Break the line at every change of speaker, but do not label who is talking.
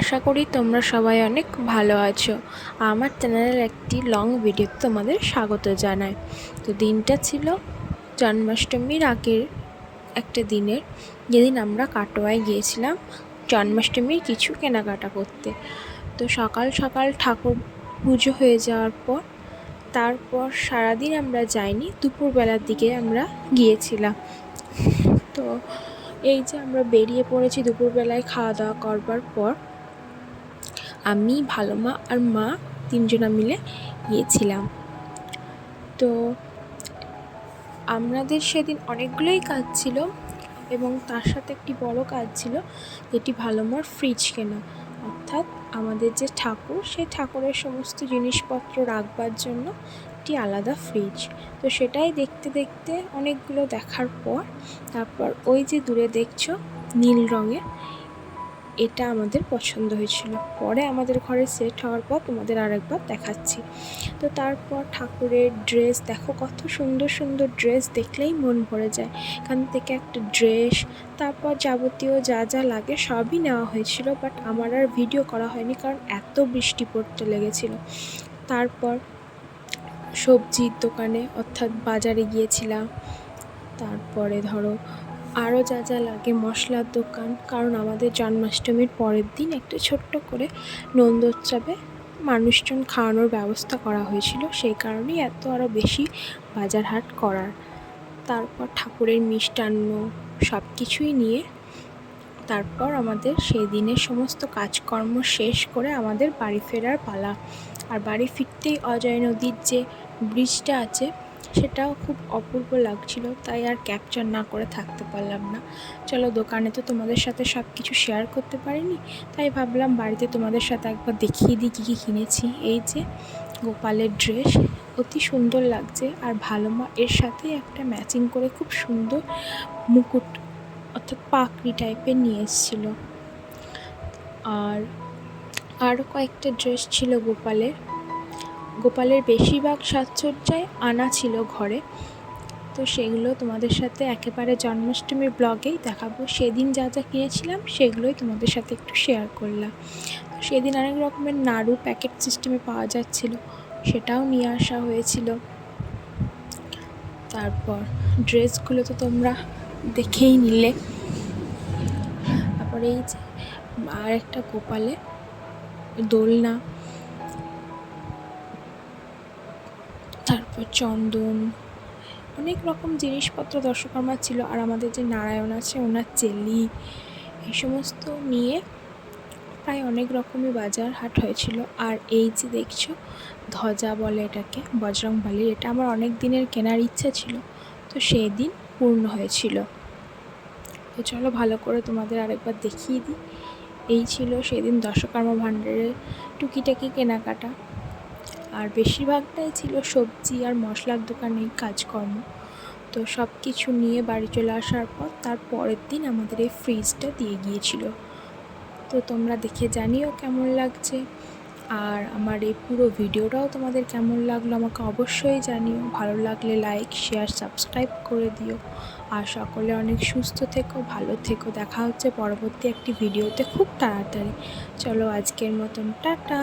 আশা করি তোমরা সবাই অনেক ভালো আছো। আমার চ্যানেলের একটি লং ভিডিওতে তোমাদের স্বাগত জানাই। তো দিনটা ছিল জন্মাষ্টমীর আগের একটা দিনের, যেদিন আমরা কাটোয়ায় গিয়েছিলাম জন্মাষ্টমীর কিছু কেনাকাটা করতে। তো সকাল সকাল ঠাকুর পুজো হয়ে যাওয়ার পর তারপর সারাদিন আমরা যাইনি, দুপুরবেলার দিকে আমরা গিয়েছিলাম। তো এই যে আমরা বেরিয়ে পড়েছি দুপুরবেলায় খাওয়া দাওয়া করবার পর, আমি, ভালো মা আর মা তিনজনা মিলে গিয়েছিলাম। তো আমাদের সেদিন অনেকগুলোই কাজ ছিল এবং তার সাথে একটি বড় কাজ ছিল, যেটি ভালো মার ফ্রিজ কেনা, অর্থাৎ আমাদের যে ঠাকুর, সেই ঠাকুরের সমস্ত জিনিসপত্র রাখবার জন্য একটি আলাদা ফ্রিজ। তো সেটাই দেখতে দেখতে অনেকগুলো দেখার পর তারপর ওই যে দূরে দেখছো নীল রঙের, এটা আমাদের পছন্দ হয়েছিল। পরে আমাদের ঘরে সেট হওয়ার পর তোমাদের আরেকবার দেখাচ্ছি। তো তারপর ঠাকুরের ড্রেস দেখো, কত সুন্দর সুন্দর ড্রেস, দেখলেই মন ভরে যায়। এখান থেকে একটা ড্রেস, তারপর যাবতীয় যা যা লাগে সবই নেওয়া হয়েছিল, বাট আমার আর ভিডিও করা হয়নি কারণ এত বৃষ্টি পড়তে লেগেছিল। তারপর সবজির দোকানে অর্থাৎ বাজারে গিয়েছিলাম। তারপরে ধরো আরও যা যা লাগে, মশলার দোকান, কারণ আমাদের জন্মাষ্টমীর পরের দিন একটা ছোট্ট করে নন্দোৎসবে মানুষজন খাওয়ানোর ব্যবস্থা করা হয়েছিল, সেই কারণেই এত আরও বেশি বাজার হাট করার। তারপর ঠাকুরের মিষ্টান্ন সব কিছুই নিয়ে তারপর আমাদের সেই দিনের সমস্ত কাজকর্ম শেষ করে আমাদের বাড়ি ফেরার পালা। আর বাড়ি ফিরতেই অজয় নদীর যে ব্রিজটা আছে সেটাও খুব অপূর্ব লাগছিল, তাই আর ক্যাপচার না করে থাকতে পারলাম না। চলো, দোকানে তো তোমাদের সাথে সব কিছু শেয়ার করতে পারিনি, তাই ভাবলাম বাড়িতে তোমাদের সাথে একবার দেখিয়ে দিই কী কী কিনেছি। এই যে গোপালের ড্রেস, অতি সুন্দর লাগছে, আর ভালো মা এর সাথেই একটা ম্যাচিং করে খুব সুন্দর মুকুট অর্থাৎ পাকড়ি টাইপের নিয়ে এসেছিলো। আর আরও কয়েকটা ড্রেস ছিল গোপালের বেশিরভাগ সাজসজ্জায় আনা ছিল ঘরে। তো সেগুলো তোমাদের সাথে একেবারে জন্মাষ্টমীর ব্লগেই দেখাবো। সেদিন যা যা কিনেছিলাম সেগুলোই তোমাদের সাথে একটু শেয়ার করলাম। তো সেদিন অনেক রকমের নাড়ু প্যাকেট সিস্টেমে পাওয়া যাচ্ছিল, সেটাও নিয়ে আসা হয়েছিল। তারপর ড্রেসগুলো তো তোমরা দেখেই নিলে। তারপরে এই যে আর একটা গোপালের দোলনা, তারপর চন্দন, অনেক রকম জিনিসপত্র দর্শকর্মার ছিল। আর আমাদের যে নারায়ণ আছে ওনার চেলি, এই সমস্ত নিয়ে প্রায় অনেক রকমই বাজার হাট হয়েছিল। আর এই যে দেখছো ধ্বজা বলে এটাকে, বজরংবলীর, এটা আমার অনেক দিনের কেনার ইচ্ছা ছিল, তো সেই দিন পূর্ণ হয়েছিল। তো চলো ভালো করে তোমাদের আরেকবার দেখিয়ে দিই। এই ছিল সেদিন দর্শকর্মা ভাণ্ডারের টুকিটাকি কেনাকাটা, আর বেশিরভাগটাই ছিল সবজি আর মশলার দোকানেই কাজকর্ম। তো সব কিছু নিয়ে বাড়ি চলে আসার পর তার পরের দিন আমাদের এই ফ্রিজটা দিয়ে গিয়েছিল। তো তোমরা দেখে জানিও কেমন লাগছে, আর আমার এই পুরো ভিডিওটাও তোমাদের কেমন লাগলো আমাকে অবশ্যই জানিও। ভালো লাগলে লাইক, শেয়ার, সাবস্ক্রাইব করে দিও। আর সকলে অনেক সুস্থ থেকো, ভালো থেকো। দেখা হচ্ছে পরবর্তী একটি ভিডিওতে খুব তাড়াতাড়ি। চলো আজকের মতন টাটা।